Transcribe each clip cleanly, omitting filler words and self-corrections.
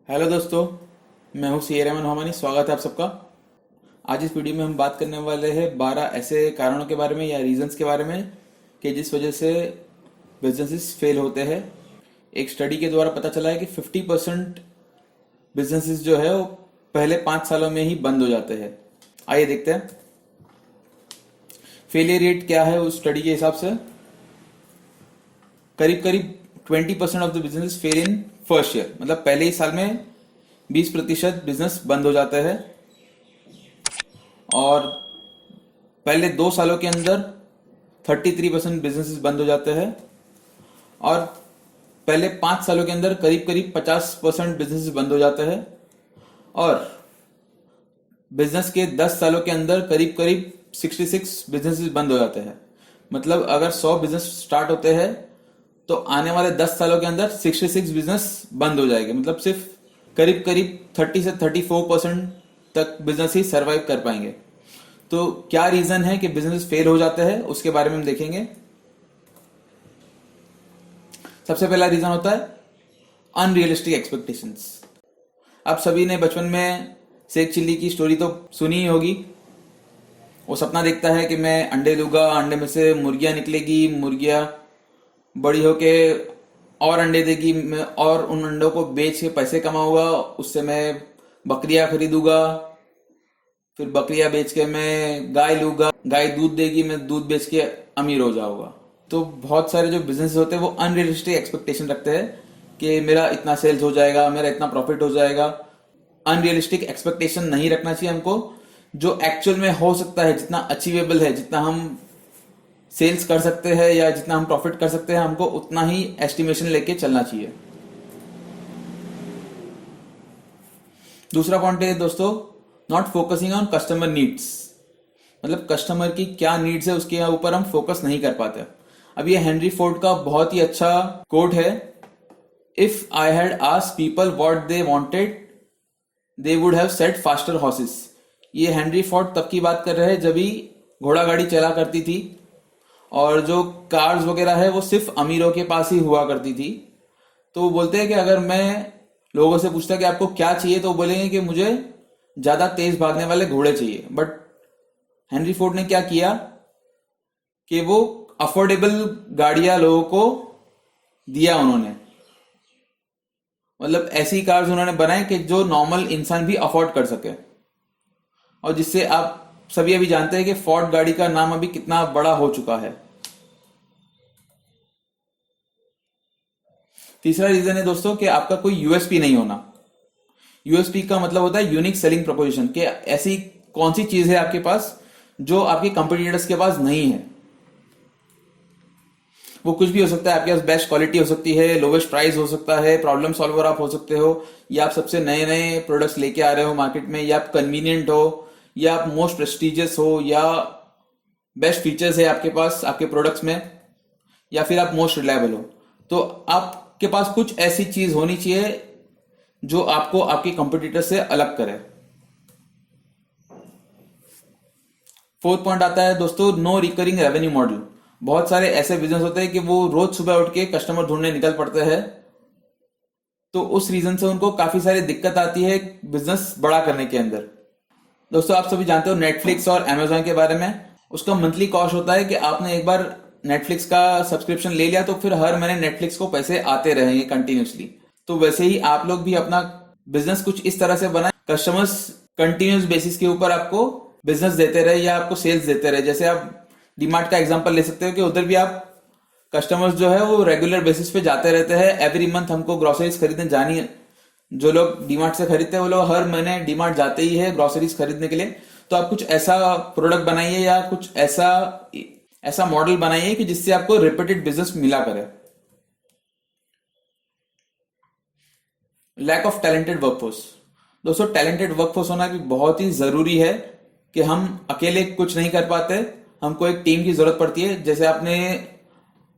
Hello दोस्तों, मैं हूं सी रहमान हमानी। स्वागत है आप सबका। आज इस वीडियो में हम बात करने वाले हैं 12 ऐसे कारणों के बारे में या रीजंस के बारे में कि जिस वजह से बिजनेसेस फेल होते हैं। एक स्टडी के द्वारा पता चला है कि 50% बिजनेसेस जो है वो पहले 5 सालों में ही बंद हो जाते हैं। आइए देखते हैं फेलियर रेट क्या है उस स्टडी के हिसाब से। करीब करीब 20% of the business fail in first year, मतलब पहले ही साल में 20% बिजनेस बंद हो जाता है। और पहले 2 सालों के अंदर 33% बिजनेसेस बंद हो जाते हैं। और पहले 5 सालों के अंदर करीब करीब 50% बिजनेसेस बंद हो जाते हैं। और बिजनेस के 10 सालों के अंदर करीब करीब 66 बिजनेसेस बंद हो जाते हैं। मतलब अगर 100 बिजनेस स्टार्ट होते हैं तो आने वाले 10 सालों के अंदर 66 बिजनेस बंद हो जाएंगे। मतलब सिर्फ करीब करीब 30 से 34% तक बिजनेस ही सरवाइव कर पाएंगे। तो क्या रीजन है कि बिजनेस फेल हो जाते हैं, उसके बारे में हम देखेंगे। सबसे पहला रीजन होता है अनरियलिस्टिक एक्सपेक्टेशंस। आप सभी ने बचपन में शेख चिल्ली की स्टोरी तो सुनी ही होगी। वो सपना देखता है कि मैं अंडे दूंगा, अंडे में से मुर्गियां निकलेगी, मुर्गियां बड़ी होके और अंडे देगी, मैं और उन अंडों को बेच के पैसे कमाऊंगा, उससे मैं बकरियां खरीदूंगा, फिर बकरियां बेच के मैं गाय लूंगा, गाय दूध देगी, मैं दूध बेच के अमीर हो जाऊंगा। तो बहुत सारे जो बिजनेस होते हैं वो अनरियलिस्टिक एक्सपेक्टेशन रखते हैं कि मेरा इतना सेल्स हो जाएगा, मेरा इतना प्रॉफिट हो जाएगा। अनरियलिस्टिक एक्सपेक्टेशन नहीं रखना चाहिए हमको। जो एक्चुअल में हो सकता है, जितना अचीवेबल है, जितना हम सेल्स कर सकते हैं या जितना हम प्रॉफिट कर सकते हैं, हमको उतना ही एस्टिमेशन लेके चलना चाहिए। दूसरा पॉइंट है दोस्तों, not focusing on customer needs. मतलब कस्टमर की क्या नीड्स है उसके ऊपर हम फोकस नहीं कर पाते। अब ये हेनरी फोर्ड का बहुत ही अच्छा कोट है, if I had asked people what they wanted they would have said faster horses. ये हेनरी फोर्ड तब की बात कर रहे हैं जब ही घोड़ा गाड़ी चला करती थी और जो कार्स वगैरह है वो सिर्फ अमीरों के पास ही हुआ करती थी। तो वो बोलते हैं कि अगर मैं लोगों से पूछता कि आपको क्या चाहिए तो वो बोलेंगे कि मुझे ज्यादा तेज भागने वाले घोड़े चाहिए। बट हेनरी फोर्ड ने क्या किया कि वो अफोर्डेबल गाड़ियां लोगों को दिया उन्होंने। मतलब ऐसी कार्स उन्होंने बनाए कि जो नॉर्मल इंसान भी अफोर्ड कर सके। और जिससे आप सभी अभी जानते हैं कि फोर्ड गाड़ी का नाम अभी कितना बड़ा हो चुका है। तीसरा रीजन है दोस्तों कि आपका कोई यूएसपी नहीं होना। यूएसपी का मतलब होता है यूनिक सेलिंग प्रोपोजिशन, कि ऐसी कौन सी चीज है आपके पास जो आपके कंपटीटर्स के पास नहीं है। वो कुछ भी हो सकता है, आपके पास बेस्ट क्वालिटी हो सकती है, लोवेस्ट प्राइस हो सकता है, प्रॉब्लम सॉल्वर आप हो सकते हो, या आप सबसे नए नए प्रोडक्ट्स लेके आ रहे हो मार्केट में, या आप कन्वीनियंट हो, या आप मोस्ट प्रेस्टिजियस हो, या बेस्ट फीचर्स है आपके पास आपके प्रोडक्ट्स में, या फिर आप मोस्ट रिलायबल हो। तो आपके पास कुछ ऐसी चीज होनी चाहिए जो आपको आपके कंपटीटर से अलग करे। फोर्थ पॉइंट आता है दोस्तों, नो रिकरिंग रेवेन्यू मॉडल। बहुत सारे ऐसे बिजनेस होते हैं कि वो रोज सुबह उठ के कस्टमर ढूंढने निकल पड़ते हैं। तो उस रीजन से उनको काफी सारी दिक्कत आती है बिजनेस बड़ा करने के अंदर। दोस्तों आप सभी जानते हो नेटफ्लिक्स और अमेजोन के बारे में। उसका मंथली कॉस्ट होता है कि आपने एक बार नेटफ्लिक्स का सब्सक्रिप्शन ले लिया तो फिर हर महीने नेटफ्लिक्स को पैसे आते रहेंगे कंटिन्यूसली। तो वैसे ही आप लोग भी अपना बिजनेस कुछ इस तरह से बनाए, कस्टमर्स कंटिन्यूस बेसिस के ऊपर आपको बिजनेस देते रहे या आपको सेल्स देते रहे। जैसे आप डीमार्ट का एग्जांपल ले सकते हो कि उधर भी आप कस्टमर्स जो है वो रेगुलर बेसिस पे जाते रहते हैं। एवरी मंथ हमको ग्रोसरीज खरीदने जानी है। जो लोग डीमार्ट से खरीदते हैं वो लोग हर महीने डीमार्ट जाते ही है ग्रोसरीज खरीदने के लिए। तो आप कुछ ऐसा प्रोडक्ट बनाइए या कुछ ऐसा मॉडल बनाइए कि जिससे आपको रिपीटेड बिजनेस मिला करे। Lack of talented workforce. दोस्तों टैलेंटेड वर्कफोर्स होना भी बहुत ही जरूरी है कि हम अकेले कुछ नहीं कर पाते, हमको एक टीम की जरूरत पड़ती है। जैसे आपने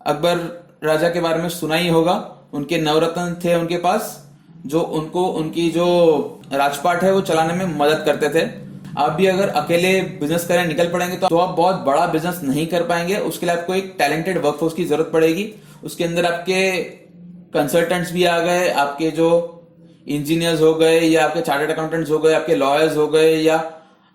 अकबर राजा के बारे में सुना ही होगा, उनके नवरत्न थे उनके पास जो उनको उनकी जो राजपाट है वो चलाने में मदद करते थे। आप भी अगर अकेले बिजनेस करने निकल पड़ेंगे तो आप बहुत बड़ा बिजनेस नहीं कर पाएंगे। उसके लिए आपको एक टैलेंटेड वर्कफोर्स की जरूरत पड़ेगी। उसके अंदर आपके कंसल्टेंट्स भी आ गए, आपके जो इंजीनियर्स हो गए या आपके चार्टर्ड अकाउंटेंट्स हो गए, आपके लॉयर्स हो गए, या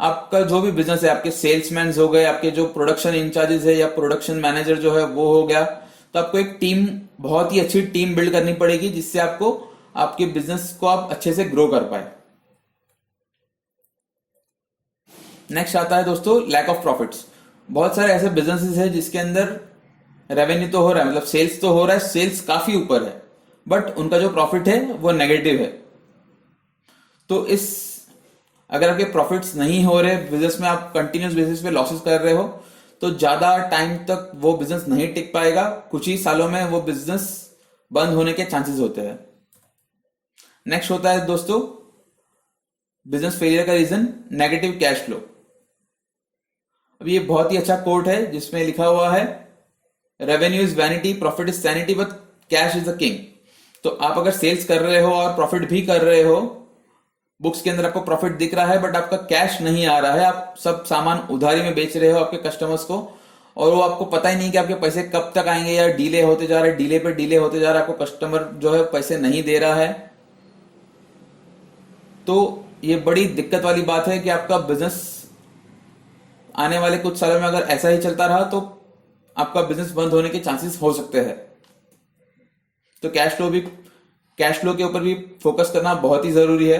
आपका जो भी बिजनेस है, आपके सेल्समैन हो गए, आपके जो प्रोडक्शन इंचार्जेस है या प्रोडक्शन मैनेजर जो है वो हो गया। तो आपको एक टीम, बहुत ही अच्छी टीम बिल्ड करनी पड़ेगी जिससे आपको आपके बिजनेस को आप अच्छे से ग्रो कर पाए। नेक्स्ट आता है दोस्तों लैक ऑफ प्रॉफिट्स। बहुत सारे ऐसे बिजनेसेस हैं जिसके अंदर रेवेन्यू तो हो रहा है, मतलब सेल्स तो हो रहा है, सेल्स काफी ऊपर है, बट उनका जो प्रॉफिट है वो नेगेटिव है। तो इस अगर आपके प्रॉफिट्स नहीं हो रहे बिजनेस में, आप कंटिन्यूस बेसिस पे लॉसेस कर रहे हो, तो ज्यादा टाइम तक वो बिजनेस नहीं टिक पाएगा। कुछ ही सालों में वो बिजनेस बंद होने के चांसेस होते हैं। नेक्स्ट होता है दोस्तों बिजनेस फेलियर का रीजन, नेगेटिव कैश फ्लो। अब ये बहुत ही अच्छा कोट है जिसमें लिखा हुआ है revenue is vanity, profit is sanity, but cash is the king. तो आप अगर सेल्स कर रहे हो और प्रॉफिट भी कर रहे हो, बुक्स के अंदर आपको प्रॉफिट दिख रहा है बट आपका कैश नहीं आ रहा है, आप सब सामान उधारी में बेच रहे हो आपके कस्टमर्स को, और वो आपको पता ही नहीं कि आपके पैसे कब तक आएंगे, या डीले होते जा रहे, डीले पे डीले होते जा रहा है, आपको कस्टमर जो है पैसे नहीं दे रहा है। तो ये बड़ी दिक्कत वाली बात है कि आपका बिजनेस आने वाले कुछ सालों में अगर ऐसा ही चलता रहा तो आपका बिजनेस बंद होने के चांसेस हो सकते हैं। तो कैश फ्लो के ऊपर भी फोकस करना बहुत ही जरूरी है।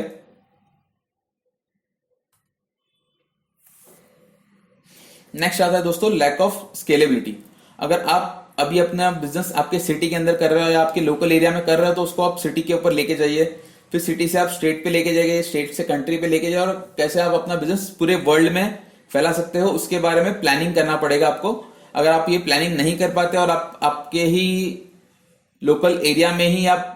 नेक्स्ट आता है दोस्तों लैक ऑफ स्केलेबिलिटी। अगर आप अभी अपना बिजनेस आपके सिटी के अंदर कर रहे हो या आपके लोकल एरिया में कर रहे हो, तो उसको आप सिटी के ऊपर लेके जाइए, फिर सिटी से आप स्टेट पे लेके जाइए, स्टेट से कंट्री पे लेके जाइए, और कैसे आप अपना बिजनेस पूरे वर्ल्ड में फैला सकते हो उसके बारे में प्लानिंग करना पड़ेगा आपको। अगर आप ये प्लानिंग नहीं कर पाते और आप आपके ही लोकल एरिया में ही आप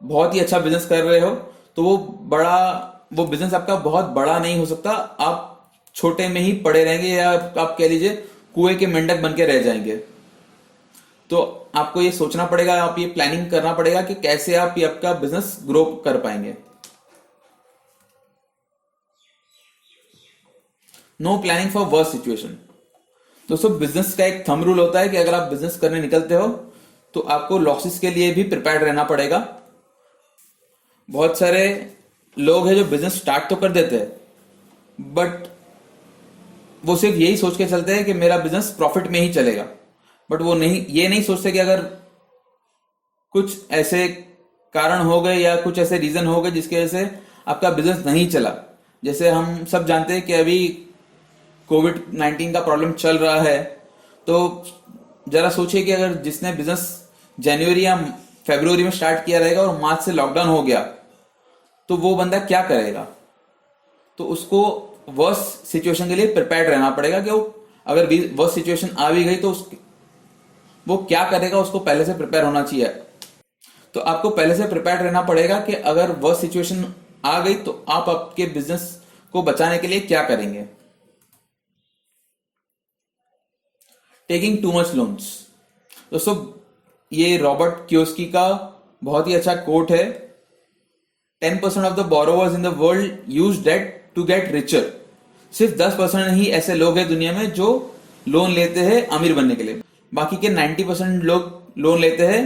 बहुत ही अच्छा बिजनेस कर रहे हो, तो वो बिजनेस आपका बहुत बड़ा नहीं हो सकता, आप छोटे में ही पड़े रहेंगे, या आप कह लीजिए कुएं के मेंढक बन के रह जाएंगे। तो आपको ये सोचना पड़ेगा, आप ये प्लानिंग करना पड़ेगा कि कैसे आप ये आपका बिजनेस ग्रो कर पाएंगे। No planning for worst situation. दोस्तों बिजनेस का एक थंब रूल होता है कि अगर आप बिजनेस करने निकलते हो तो आपको लॉसेस के लिए भी प्रिपेयर्ड रहना पड़ेगा। बहुत सारे लोग हैं जो बिजनेस स्टार्ट तो कर देते हैं बट वो सिर्फ यही सोच के चलते हैं कि मेरा बिजनेस प्रॉफिट में ही चलेगा, बट वो ये नहीं सोचते कि अगर कुछ ऐसे कारण हो गए या कुछ ऐसे रीजन हो गए जिसकी वजह से आपका बिजनेस नहीं चला। जैसे हम सब जानते हैं कि अभी कोविड-19 का प्रॉब्लम चल रहा है, तो जरा सोचिए कि अगर जिसने बिजनेस जनवरी या फरवरी में स्टार्ट किया रहेगा और मार्च से लॉकडाउन हो गया, तो वो बंदा क्या करेगा। तो उसको वर्स्ट सिचुएशन के लिए प्रिपेयर्ड रहना पड़ेगा कि वो अगर वर्स्ट सिचुएशन आ भी गई तो वो क्या करेगा, उसको पहले से प्रिपेयर होना चाहिए। तो आपको पहले से प्रिपेयर्ड रहना पड़ेगा कि अगर वर्स्ट सिचुएशन आ गई तो आप आपके बिजनेस को बचाने के लिए क्या करेंगे। Taking too much loans. दोस्तों ये रॉबर्ट कियोस्की का बहुत ही अच्छा कोट है, 10% of the borrowers in the world use debt to get richer. सिर्फ 10% ही ऐसे लोग हैं दुनिया में जो लोन लेते हैं अमीर बनने के लिए, बाकी के 90% लोग लोन लेते हैं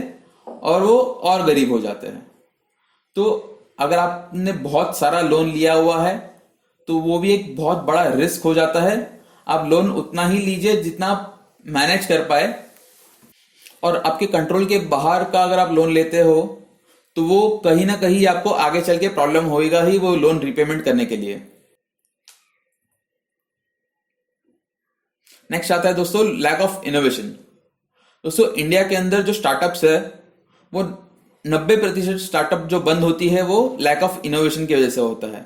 और वो और गरीब हो जाते हैं। तो अगर आपने बहुत सारा लोन लिया हुआ है तो वो भी एक बहुत बड़ा रिस्क हो जाता है। आप लोन उतना ही लीजिए जितना आप मैनेज कर पाए, और आपके कंट्रोल के बाहर का अगर आप लोन लेते हो तो वो कहीं ना कहीं आपको आगे चल के प्रॉब्लम होएगा ही वो लोन रिपेमेंट करने के लिए। नेक्स्ट आता है दोस्तों लैक ऑफ इनोवेशन। दोस्तों इंडिया के अंदर जो स्टार्टअप्स है वो 90% स्टार्टअप जो बंद होती है वो लैक ऑफ इनोवेशन की वजह से होता है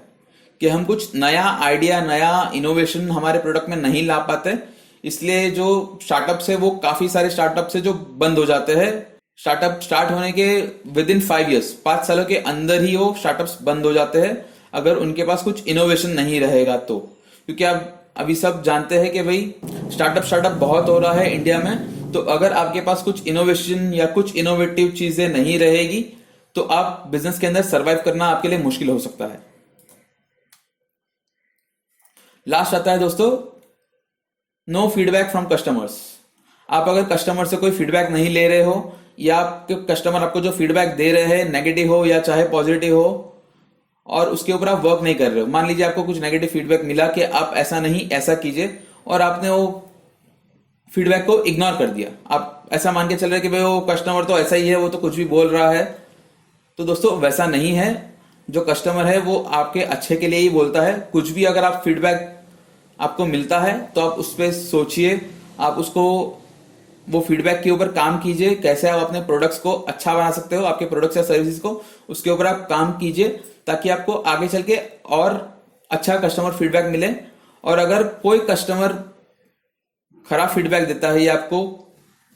कि हम कुछ नया आइडिया, नया इनोवेशन हमारे प्रोडक्ट में नहीं ला पाते, इसलिए जो स्टार्टअप्स है वो काफी सारे स्टार्टअप्स है जो बंद हो जाते हैं। स्टार्टअप स्टार्ट होने के विद इन 5 years, 5 सालों के अंदर ही वो स्टार्टअप्स बंद हो जाते हैं अगर उनके पास कुछ इनोवेशन नहीं रहेगा तो। क्योंकि आप अभी सब जानते हैं कि भाई स्टार्टअप बहुत हो रहा है इंडिया में, तो अगर आपके पास कुछ इनोवेशन या कुछ इनोवेटिव चीजें नहीं रहेगी तो आप बिजनेस के अंदर सरवाइव करना आपके लिए मुश्किल हो सकता है। लास्ट आता है दोस्तों नो फीडबैक फ्रॉम कस्टमर्स। आप अगर कस्टमर से कोई फीडबैक नहीं ले रहे हो या आपके कस्टमर आपको जो फीडबैक दे रहे हैं नेगेटिव हो या चाहे पॉजिटिव हो, और उसके ऊपर आप वर्क नहीं कर रहे हो। मान लीजिए आपको कुछ नेगेटिव फीडबैक मिला कि आप ऐसा नहीं ऐसा कीजिए, और आपने वो फीडबैक को इग्नोर कर दिया। आप ऐसा मान के चल रहे कि भाई वो कस्टमर तो ऐसा ही है, वो तो कुछ भी बोल रहा है। तो दोस्तों वैसा नहीं है। जो कस्टमर है वो आपके अच्छे के लिए ही बोलता है। कुछ भी अगर आप फीडबैक आपको मिलता है तो आप उस पर सोचिए, आप उसको वो फीडबैक के ऊपर काम कीजिए, कैसे आप अपने प्रोडक्ट्स को अच्छा बना सकते हो, आपके प्रोडक्ट्स या सर्विसेज को, उसके ऊपर आप काम कीजिए ताकि आपको आगे चल के और अच्छा कस्टमर फीडबैक मिले। और अगर कोई कस्टमर खराब फीडबैक देता है या आपको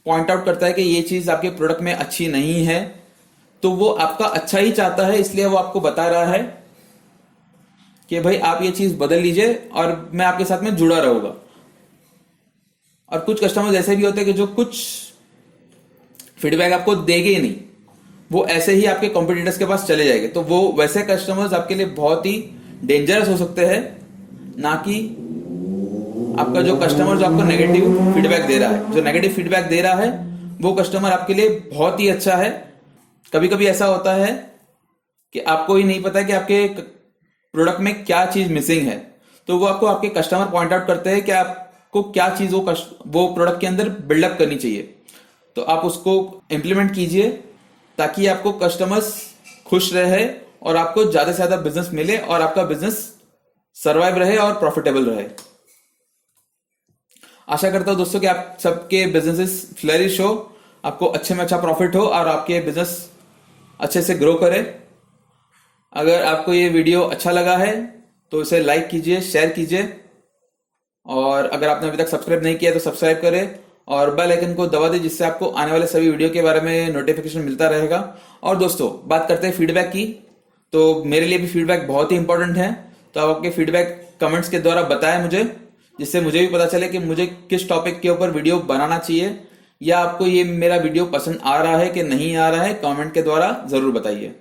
पॉइंट आउट करता है कि ये चीज आपके प्रोडक्ट में अच्छी नहीं है, तो वो आपका अच्छा ही चाहता है, इसलिए वो आपको बता रहा है कि भाई आप ये चीज बदल लीजिए और मैं आपके साथ में जुड़ा रहूंगा। और कुछ कस्टमर ऐसे भी होते हैं कि जो कुछ फीडबैक आपको देंगे ही नहीं, वो ऐसे ही आपके कॉम्पिटिटर्स के पास चले जाएंगे। तो वो वैसे कस्टमर्स आपके लिए बहुत ही डेंजरस हो सकते हैं, ना कि आपका जो कस्टमर जो आपको नेगेटिव फीडबैक दे रहा है। जो नेगेटिव फीडबैक दे रहा है वो कस्टमर आपके लिए बहुत ही अच्छा है। कभी कभी ऐसा होता है कि आपको ही नहीं पता कि आपके प्रोडक्ट में क्या चीज मिसिंग है, तो वो आपको आपके कस्टमर पॉइंट आउट करते हैं कि आपको क्या चीज वो प्रोडक्ट के अंदर बिल्डअप करनी चाहिए। तो आप उसको इम्प्लीमेंट कीजिए ताकि आपको कस्टमर्स खुश रहे और आपको ज्यादा से ज्यादा बिजनेस मिले और आपका बिजनेस सर्वाइव रहे और प्रॉफिटेबल रहे। आशा करता हूं दोस्तों कि आप सबके बिजनेसेस फ्लरिश हो, आपको अच्छे में अच्छा प्रॉफिट हो और आपके बिजनेस अच्छे से ग्रो करे। अगर आपको ये वीडियो अच्छा लगा है तो इसे लाइक कीजिए, शेयर कीजिए, और अगर आपने अभी तक सब्सक्राइब नहीं किया तो सब्सक्राइब करें और बेल आइकन को दबा दें, जिससे आपको आने वाले सभी वीडियो के बारे में नोटिफिकेशन मिलता रहेगा। और दोस्तों बात करते हैं फीडबैक की, तो मेरे लिए भी फीडबैक बहुत ही इंपॉर्टेंट है। तो आप आपके फीडबैक कमेंट्स के द्वारा बताएं मुझे, जिससे मुझे भी पता चले कि मुझे किस टॉपिक के ऊपर वीडियो बनाना चाहिए, या आपको ये मेरा वीडियो पसंद आ रहा है कि नहीं आ रहा है, कमेंट के द्वारा जरूर बताइए।